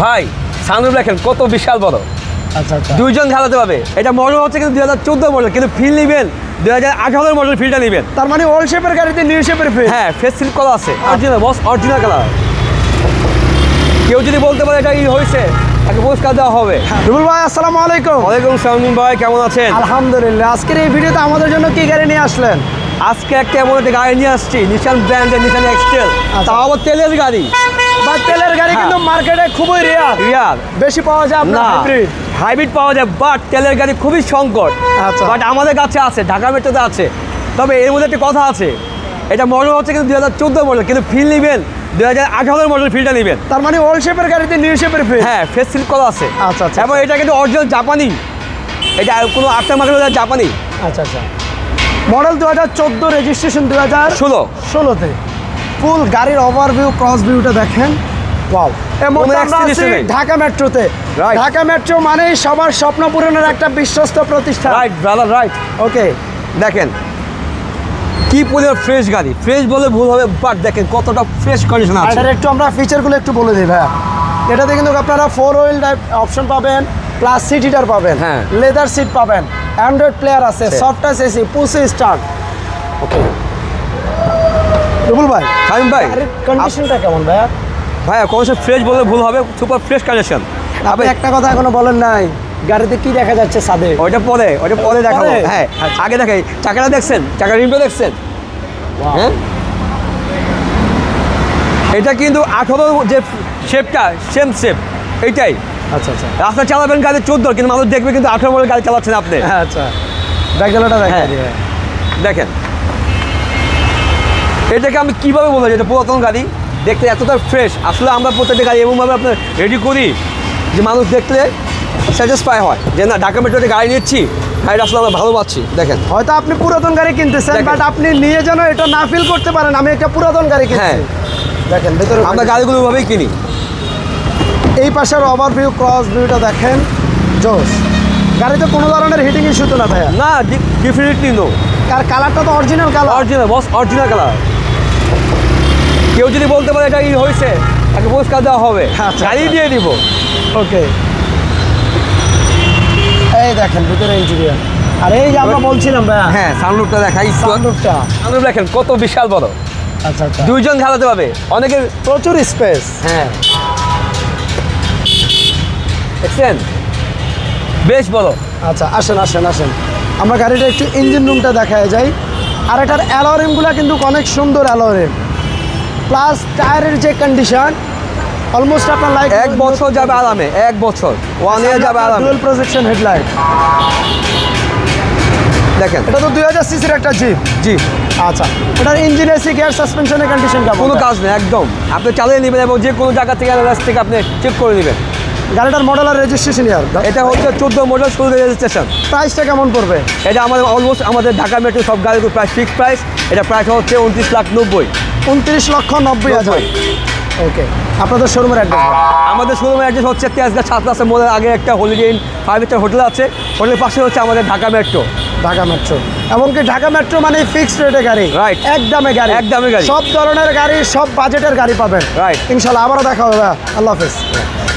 ভাই সানরুফ দেখেন কত বিশাল বড়। আচ্ছা আচ্ছা, দুইজন খেলাতে পারবে। এটা মডেল হচ্ছে কিন্তু 2014 মডেল, কিন্তু ফিল নেবেন 2018 মডেল ফিলটা নেবেন। তার মানে ওল্ড শেপের গাড়িতে নিউ শেপের ফিল। হ্যাঁ, ফেস সিল করা আছে, অরিজিনাল বস, অরিজিনাল কালার। কেউ যদি বলতে পারে এটা হয়েছে, তাকে পুরস্কার দেওয়া হবে। রুবুল ভাই আসসালামু আলাইকুম। ওয়ালাইকুম সালাম ভাই, কেমন আছেন? আলহামদুলিল্লাহ। আজকের এই ভিডিওতে আমাদের জন্য কি গাড়ি নিয়ে আসলেন? আজকে একটা এমন একটা গাড়ি নিয়ে আসছি, নিশান ব্র্যান্ডের নিশান এক্সটেল। তাও আবার তেলের গাড়ি। বা তেলের গাড়ি কিন্তু মার্কেটে খুবই রেয়ার, বেশি পাওয়া যায় না। হাইব্রিড পাওয়া যায়, বাট তেলের গাড়ি খুবই সংকট। আচ্ছা, বাট আমাদের কাছে আছে, ঢাকা মেট্রোতে আছে। তবে এর মধ্যে একটা কথা আছে, এটা মডেল হচ্ছে কিন্তু 2014 মডেল, কিন্তু ফিল নেবেন 2018 মডেল ফিলটা নেবেন। তার মানে ওল্ড শেপের গাড়িতে নিউ শেপের ফিল। হ্যাঁ, ফেস সিল করা আছে। আচ্ছা আচ্ছা, এবং এটা কিন্তু অরিজিনাল জাপানি, এটা কোনো আফটার মার্কেট জাপানি। আচ্ছা আচ্ছা, মডেল 2014, রেজিস্ট্রেশন 2016তে। ফুল গাড়ির ওভারভিউ, ক্রস ভিউটা দেখেন। ওয়াও, ঢাকা মেট্রোতে। ঢাকা মেট্রো মানে সবার স্বপ্ন পূরণের একটা বিশ্বস্ত প্রতিষ্ঠান। Right brother, right. ওকে, দেখেন কি পরিমাণ ফ্রেশ গাড়ি। ফ্রেশ বলে ভুল হবে, বাট দেখেন কতটা ফ্রেশ কন্ডিশন আছে। এটার একটু আমরা ফিচারগুলো একটু বলে দিই ভাইয়া। এটাতে কিন্তু আপনারা 4 হুইল ড্রাইভ অপশন পাবেন, প্লাস সিট হিটার পাবেন, হ্যাঁ, লেদার সিট পাবেন, অ্যান্ড্রয়েড প্লেয়ার আছে, soft touch AC, push start. Okay Rubul ভাই, শামীম ভাই, কন্ডিশনটা কেমন ভাইয়া? ভাইয়া কন্ডিশন ফ্রেশ বলে ভুল হবে, সুপার ফ্রেশ কন্ডিশন। আপনি একটা কথা এখনো বলেন নাই, গাড়িতে কি দেখা যাচ্ছে ছাদে? ওইটা পরে দেখাবো। হ্যাঁ, আগে দেখাই চাকাটা দেখছেন, চাকার রিমটা দেখছেন? হ্যাঁ, এটা কিন্তু 18 যে শেপটা, সেম শেপ এইটাই। আচ্ছা আচ্ছা, রাস্তা চালাবেন গাড়ি 14, কিন্তু মানুষ দেখবে কিন্তু 18 মডেল গাড়ি চালাচ্ছেন আপনি। আচ্ছা, ব্যাকডালাটা দেখা হ্যাঁ, দিয়ে দেখেন এটাকে আমি কীভাবে বলবো, এটা পুরাতন গাড়ি দেখতে এতটা ফ্রেশ। আসলে আমরা প্রত্যেকটা গাড়ি এমনভাবে আপনার রেডি করি যে মানুষ দেখলে স্যাটিসফাই হয় যে না, ঢাকা মেট্রোতে গাড়ি নিচ্ছি, গাড়িটা আসলে আমরা ভালো পাচ্ছি। দেখেন, হয়তো আপনি পুরাতন গাড়ি কিনতেছেন, বাট আপনি নিয়ে যেন এটা না ফিল করতে পারেন আমি একটা পুরাতন গাড়ি কিনছি। হ্যাঁ, দেখেন ভেতরে আমরা গাড়িগুলো ওভাবেই কিনি। এই পাশের ওভারভিউ, ক্রস ভিউটা দেখেন, জোস। গাড়িতে কোনো ধরনের হিটিং ইস্যু তো না ভাইয়া? না, ডেফিনেটলি নো। আর কালারটা তো অরিজিনাল কালার। অরিজিনাল বস, অরিজিনাল কালার। কেউ যদি বলতে পারে এটা হয়েছে, তাকে পুরস্কার দেওয়া হবে। গাড়ি দিয়ে দিব। ওকে, এই দেখেন ভিতরে ইন্টেরিয়র। আর এই যে আমরা বলছিলাম ভাইয়া, হ্যাঁ, সানরুফটা দেখাই। সানরুফ দেখেন কত বিশাল বড়। আচ্ছা আচ্ছা, দুইজন খেলাতে পারবে, অনেকের প্রচুর স্পেস। হ্যাঁ, দেখছেন বেশ বড়। আচ্ছা, আসেন আসেন আসেন, আমরা গাড়িটা একটু ইঞ্জিন রুমটা দেখায় যাই। আর এটার অ্যালোরিমগুলো কিন্তু অনেক সুন্দর অ্যালোরিম, প্লাস টায়ারের যে কন্ডিশন অলমোস্ট আপনার লাইক 1 বছর যাবে আরামে, 1 বছর 1 ইয়ার যাবে আরামে। Dual projection headlight. দেখেন এটা তো 2000 সিসির একটা জিপ। জি, আচ্ছা, এটার ইঞ্জিন, এসি, গিয়ার, সাসপেনশনের কন্ডিশন কেমন? কোনো কাজ নেই, একদম আপনি চালিয়ে নেবেন এবং যে কোনো জায়গা থেকে রাস্তা থেকে আপনি চেক করে নেবেন। গাড়িটার মডেল আর রেজিস্ট্রেশন ইয়ার? এটা হচ্ছে 14 মডেল, 16 রেজিস্ট্রেশন। প্রাইসটা কেমন পড়বে? এটা আমাদের অলমোস্ট আমাদের ঢাকা মেট্রো সব গাড়িগুলো প্রাইস ফিক্সড প্রাইস। এটা প্রাইস হচ্ছে 29,90,000। 29,90,000। ওকে, আপনাদের শোরুমের অ্যাড্রেস? আমাদের শোরুমের অ্যাড্রেস হচ্ছে তেজগাঁ 7 রাস্তার মোড়ের আগে একটা হলিডে ইন 5 স্টার হোটেল আছে, হোটেলের পাশে হচ্ছে আমাদের ঢাকা মেট্রো। ঢাকা মেট্রো, এমনকি ঢাকা মেট্রো মানে ফিক্সড রেটে গাড়ি, রাইট, একদমে গাড়ি, একদমে গাড়ি, সব ধরনের গাড়ি, সব বাজেটের গাড়ি পাবেন। রাইট, ইনশাল্লাহ আবারও দেখা হবে। আল্লাহ হাফেজ।